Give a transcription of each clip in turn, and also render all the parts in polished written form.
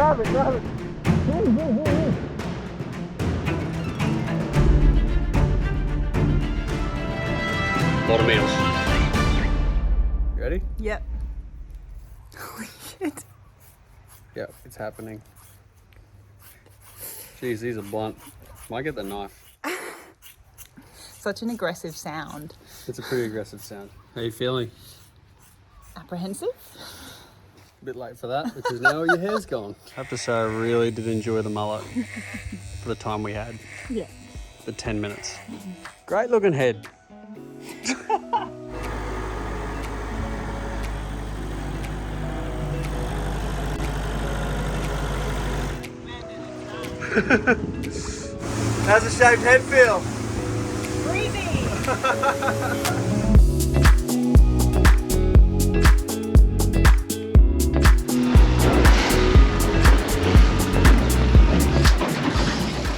Grab it, grab it. A lot of meals. You ready? Yep. Holy shit. Yep, it's happening. Jeez, these are blunt. Might get the knife. Such an aggressive sound. It's a pretty aggressive sound. How are you feeling? Apprehensive? A bit late for that because now your hair's gone. I have to say I really did enjoy the mullet for the time we had. Yeah. The 10 minutes. Great looking head. How's the shaved head feel? Breezy!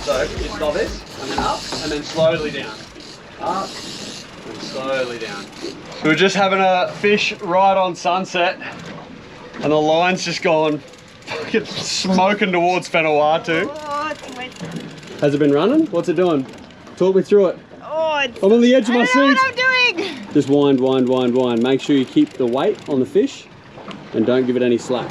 So, just stop this, and then up, and then slowly down. Up, and slowly down. So we're just having a fish right on sunset, and the line's just gone fucking smoking towards Vanuatu. Oh, it's wet. Has it been running? What's it doing? Talk me through it. Oh, it's... I'm on the edge of my I don't know seat. what I'm doing! Just wind, wind, wind, wind. Make sure you keep the weight on the fish, and don't give it any slack.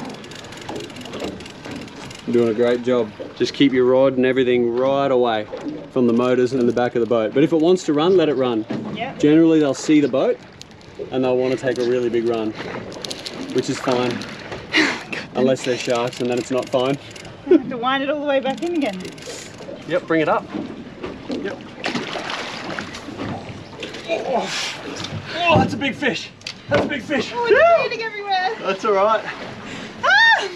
You're doing a great job. Just keep your rod and everything right away from the motors and the back of the boat. But if it wants to run, let it run. Yep. Generally, they'll see the boat and they'll want to take a really big run, which is fine. Unless they're sharks, and then it's not fine. I have to wind it all the way back in again. Yep, bring it up. Yep. Oh, that's a big fish. That's a big fish. Oh, it's bleeding everywhere. That's all right. Ah!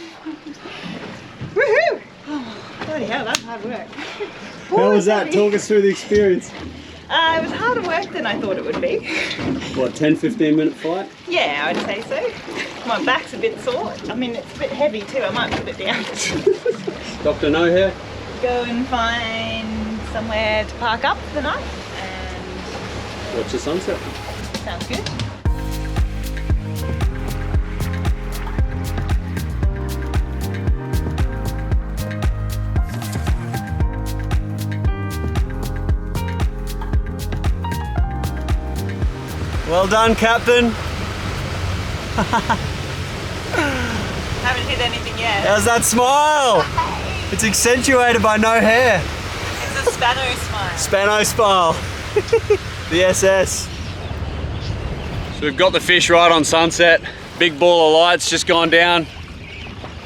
Woohoo! Oh, bloody hell, that's hard work. How was that? Talk us through the experience. It was harder work than I thought it would be. What, 10, 15 minute flight? Yeah, I'd say so. My back's a bit sore. I mean, it's a bit heavy too. I might put it down. Dr. No Hair? Go and find somewhere to park up for the night and Watch the sunset. sounds good. Well done, Captain. Haven't hit anything yet. How's that smile? It's accentuated by no hair. It's a Spano smile. Spano smile. The SS. So we've got the fish right on sunset. Big ball of light's just gone down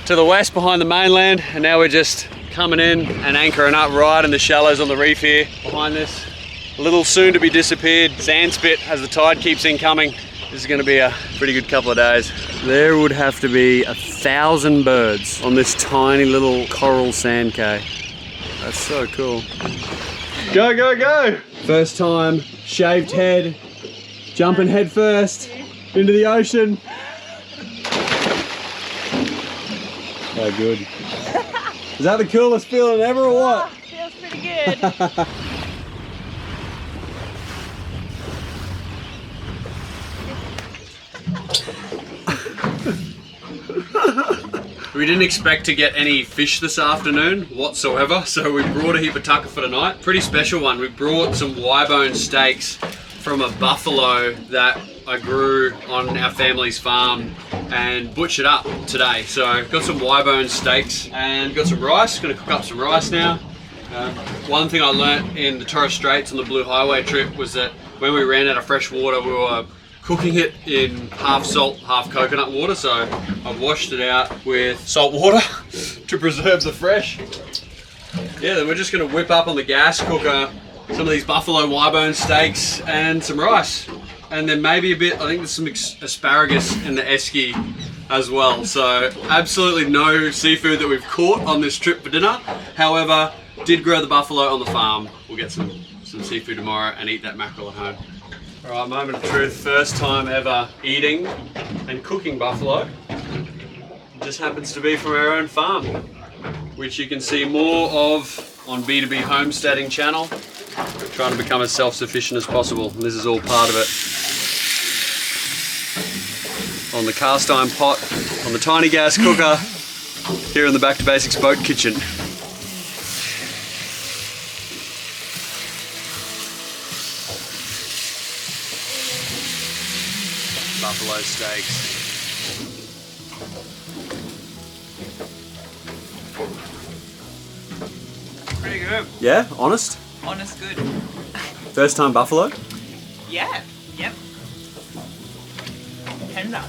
to the west behind the mainland, and now we're just coming in and anchoring up right in the shallows on the reef here behind this little soon to be disappeared sand spit as the tide keeps incoming. This is going to be a pretty good couple of days. There would have to be 1,000 birds on this tiny little coral sand cay. That's so cool. Go, go, go! First time, shaved head, jumping head first into the ocean. So good. Is that the coolest feeling ever or what? Feels pretty good. We didn't expect to get any fish this afternoon whatsoever, so we brought a heap of tucker for tonight. Pretty special one. We brought some Y-bone steaks from a buffalo that I grew on our family's farm and butchered up today. So got some Y-bone steaks and got some rice. Gonna cook up some rice now. One thing I learnt in the Torres Straits on the Blue Highway trip was that when we ran out of fresh water, we were cooking it in half salt, half coconut water. So I've washed it out with salt water to preserve the fresh. Yeah, then we're just gonna whip up on the gas cooker some of these buffalo Y-bone steaks and some rice. And then maybe a bit, I think there's some asparagus in the esky as well. So absolutely no seafood that we've caught on this trip for dinner. However, did grow the buffalo on the farm. We'll get some seafood tomorrow and eat that mackerel at home. All right, moment of truth. First time ever eating and cooking buffalo. It just happens to be from our own farm, which you can see more of on B2B Homesteading channel. Trying to become as self-sufficient as possible. And this is all part of it. On the cast iron pot, on the tiny gas cooker, here in the Back to Basics boat kitchen. Buffalo steaks. Pretty good. Yeah, honest? Honest good. First time buffalo? Yeah. Yep. Tender.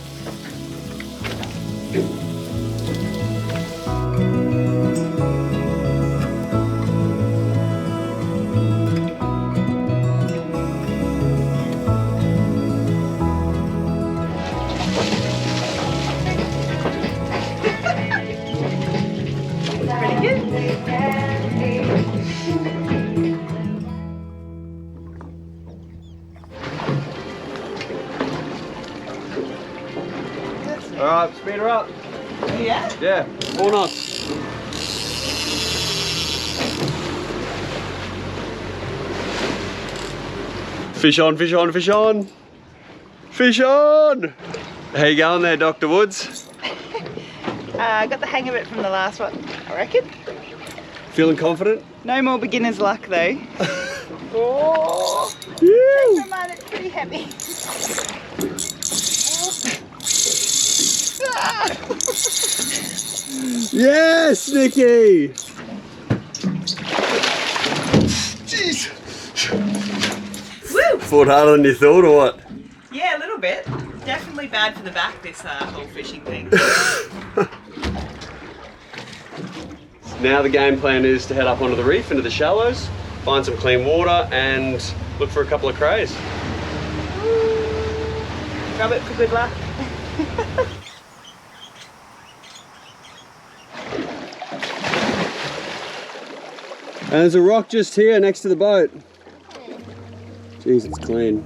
Alright, speed her up. Yeah? Yeah, 4 knots. Fish on, fish on, fish on. Fish on! How you going there, Dr. Woods? I got the hang of it from the last one, I reckon. Feeling confident? No more beginner's luck though. Oh! Yeah. Come on, it's pretty heavy. Yes, Nikki! Jeez! Woo! Fought harder than you thought, or what? Yeah, a little bit. Definitely bad for the back, this whole fishing thing. Now the game plan is to head up onto the reef into the shallows, find some clean water and look for a couple of crays. Rub it for good luck. And there's a rock just here next to the boat. Jeez, it's clean.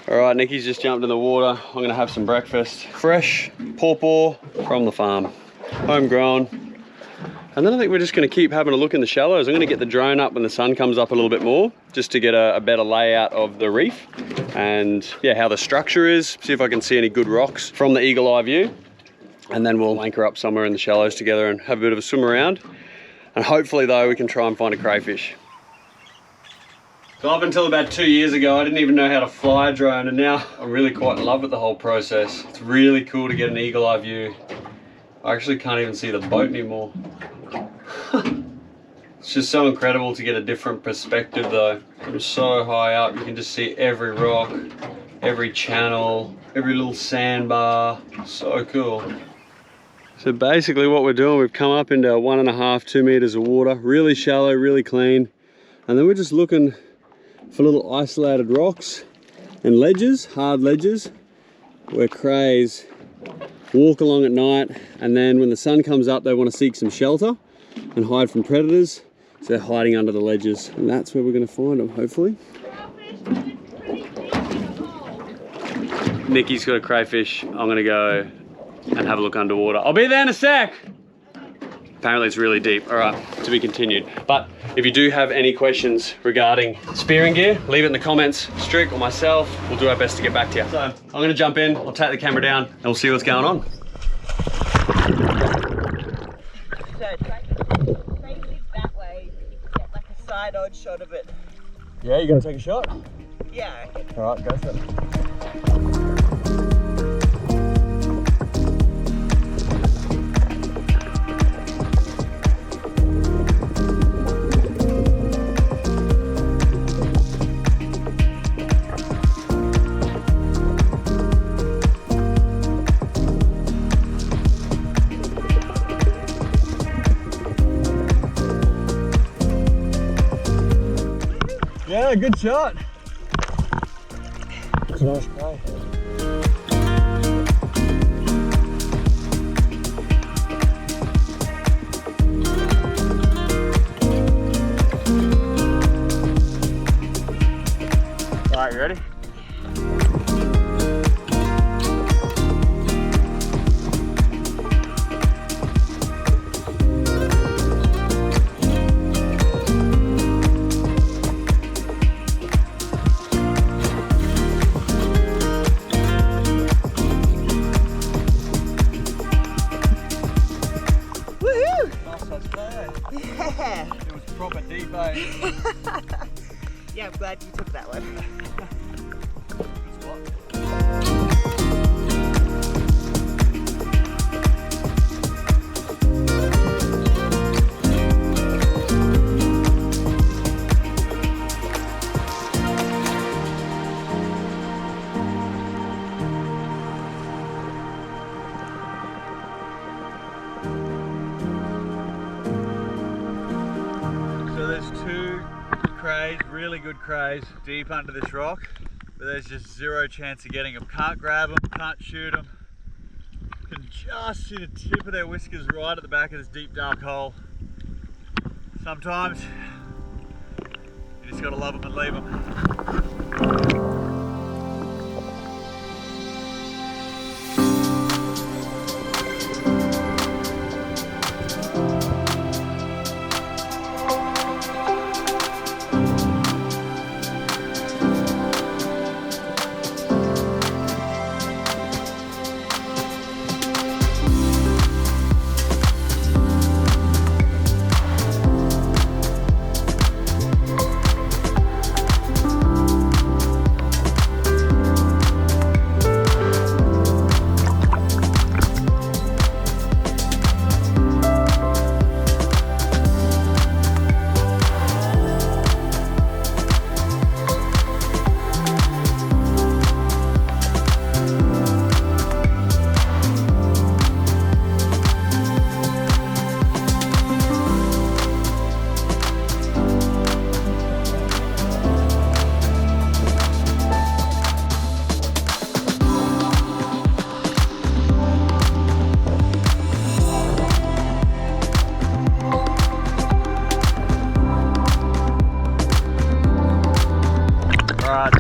All right, Nikki's just jumped in the water. I'm gonna have some breakfast. Fresh pawpaw from the farm, homegrown. And then I think we're just gonna keep having a look in the shallows. I'm gonna get the drone up when the sun comes up a little bit more, just to get a better layout of the reef and yeah, how the structure is, see if I can see any good rocks from the eagle eye view. And then we'll anchor up somewhere in the shallows together and have a bit of a swim around. And hopefully though, we can try and find a crayfish. So up until about 2 years ago, I didn't even know how to fly a drone, and now I'm really quite in love with the whole process. It's really cool to get an eagle eye view. I actually can't even see the boat anymore. It's just so incredible to get a different perspective though. From so high up, you can just see every rock, every channel, every little sandbar. So cool. So basically what we're doing, we've come up into 1.5 to 2 meters of water, really shallow, really clean. And then we're just looking for little isolated rocks and ledges, hard ledges, where crays walk along at night, and then when the sun comes up they want to seek some shelter and hide from predators, so they're hiding under the ledges, and that's where we're going to find them, hopefully. Nikki's got a crayfish. I'm going to go and have a look underwater. I'll be there in a sec. Apparently it's really deep. All right, to be continued. But if you do have any questions regarding spearing gear, leave it in the comments. Strick or myself, we'll do our best to get back to you. So I'm gonna jump in, I'll take the camera down, and we'll see what's going on. So face it that way, get like a side odd shot of it. Yeah, you gonna take a shot? Yeah, I reckon. All right, go for it. Yeah, good shot. That's a nice cray. Alright, you ready? Yeah, I'm glad you took that one. So there's two crays, really good crays, deep under this rock, but there's just zero chance of getting them. Can't grab them, can't shoot them. Can just see the tip of their whiskers right at the back of this deep dark hole. Sometimes you just gotta love them and leave them.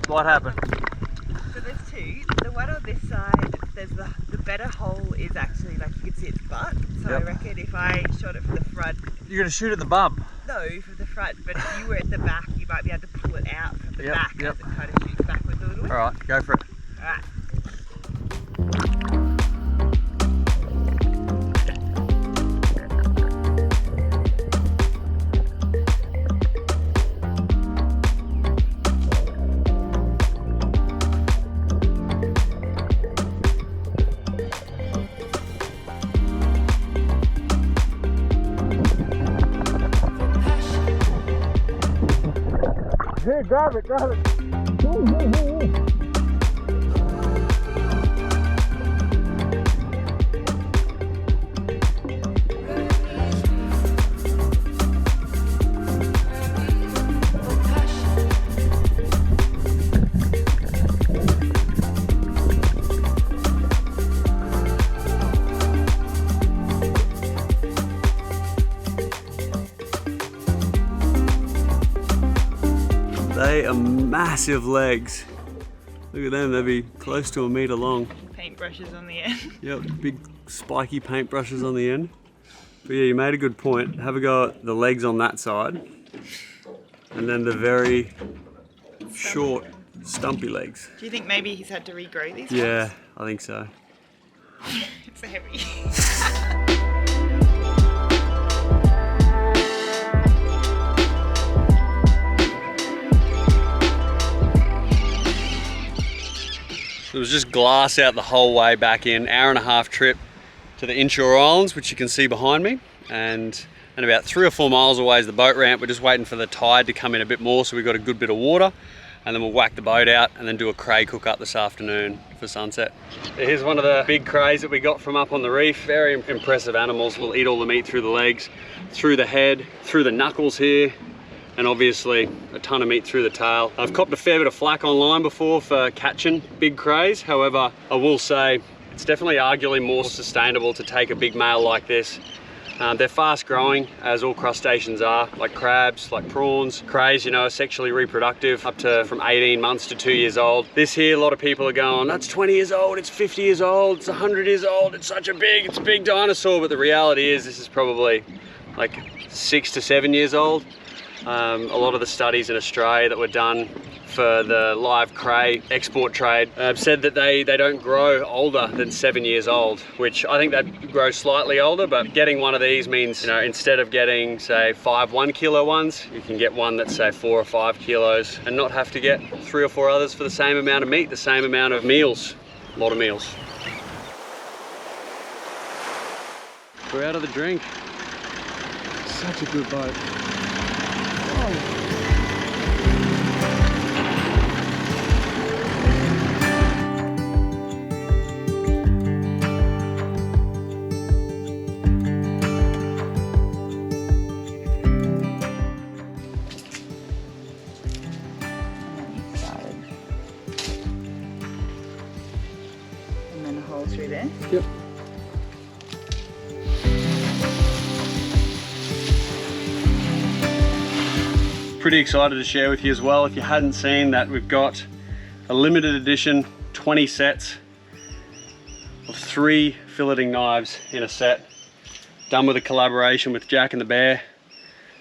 What happened? So there's two. The one on this side, there's the better hole is actually like you can see its butt. So Yep. I reckon if I shot it from the front, You're gonna shoot at the bump. no, from the front, but if you were at the back, you might be able to pull it out from the Yep, back yep. as it kind of shoots backwards a little bit. Alright, go for it. Alright. Here, grab it, grab it. They are massive legs. Look at them, they'd be close to 1 meter long. Paintbrushes on the end. Yep, big spiky paintbrushes on the end. But yeah, you made a good point. Have a go at the legs on that side. And then the very short, stumpy legs. Do you think maybe he's had to regrow these Yeah, ones? I think so. It's heavy. It was just glass out the whole way back in. 1.5-hour trip to the Inshore Islands, which you can see behind me. And about 3 or 4 miles away is the boat ramp. We're just waiting for the tide to come in a bit more so we've got a good bit of water. And then we'll whack the boat out and then do a cray cook up this afternoon for sunset. Here's one of the big crays that we got from up on the reef. Very impressive animals. We'll eat all the meat through the legs, through the head, through the knuckles here, and obviously a ton of meat through the tail. I've copped a fair bit of flack online before for catching big crays. However, I will say it's definitely arguably more sustainable to take a big male like this. They're fast growing, as all crustaceans are, like crabs, like prawns. Crays, you know, are sexually reproductive up to from 18 months to 2 years old. This here, a lot of people are going, that's 20 years old, it's 50 years old, it's 100 years old, it's a big dinosaur. But the reality is this is probably like 6 to 7 years old. A lot of the studies in Australia that were done for the live cray export trade said that they don't grow older than 7 years old, which I think that grows slightly older, but getting one of these means, you know, instead of getting say 5 1 kilo ones, you can get one that's say 4 or 5 kilos and not have to get 3 or 4 others for the same amount of meat, the same amount of meals. A lot of meals. We're out of the drink. Such a good boat. Oh. And then a hole through there. Yep. Pretty excited to share with you as well, if you hadn't seen that, we've got a limited edition 20 sets of 3 filleting knives in a set, done with a collaboration with Jack and the Bear,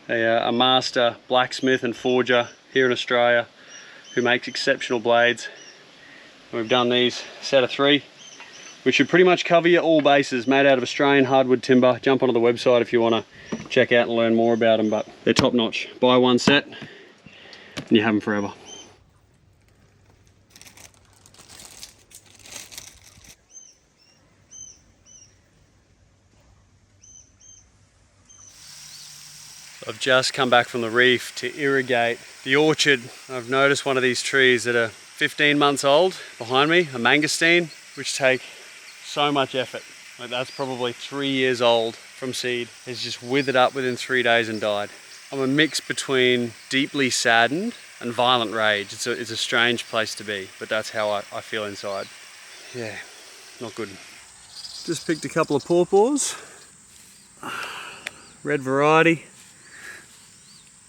a master blacksmith and forger here in Australia who makes exceptional blades. And we've done these set of 3, which should pretty much cover you all bases, made out of Australian hardwood timber. Jump onto the website if you want to check out and learn more about them, but they're top notch. Buy one set and you have them forever. I've just come back from the reef to irrigate the orchard. I've noticed one of these trees that are 15 months old behind me, a mangosteen, which take so much effort. Like, that's probably 3 years old from seed. It's just withered up within 3 days and died. I'm a mix between deeply saddened and violent rage. It's a strange place to be, but that's how I feel inside. Yeah, not good. Just picked a couple of pawpaws. Red variety.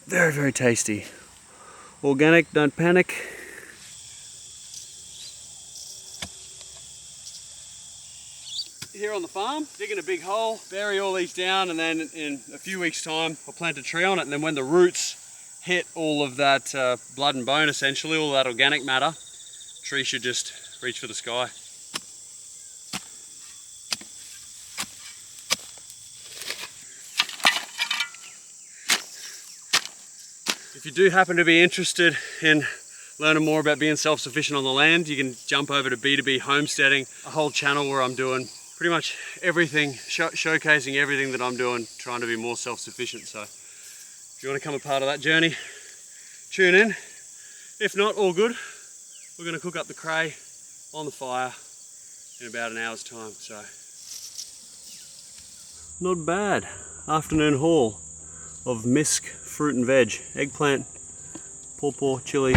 Very, very tasty. Organic, don't panic. Here on the farm, digging a big hole, bury all these down, and then in a few weeks' time I'll plant a tree on it, and then when the roots hit all of that blood and bone, essentially all that organic matter, the tree should just reach for the sky. If you do happen to be interested in learning more about being self-sufficient on the land, you can jump over to B2B Homesteading, a whole channel where I'm doing pretty much everything, showcasing everything that I'm doing, trying to be more self-sufficient. So if you want to come a part of that journey, tune in. If not, all good. We're going to cook up the cray on the fire in about an hour's time. So not bad. Afternoon haul of misc, fruit and veg, eggplant, pawpaw, chili,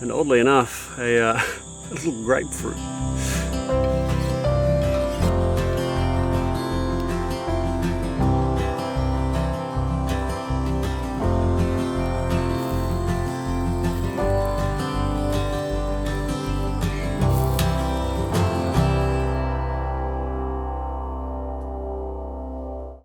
and oddly enough, a little grapefruit.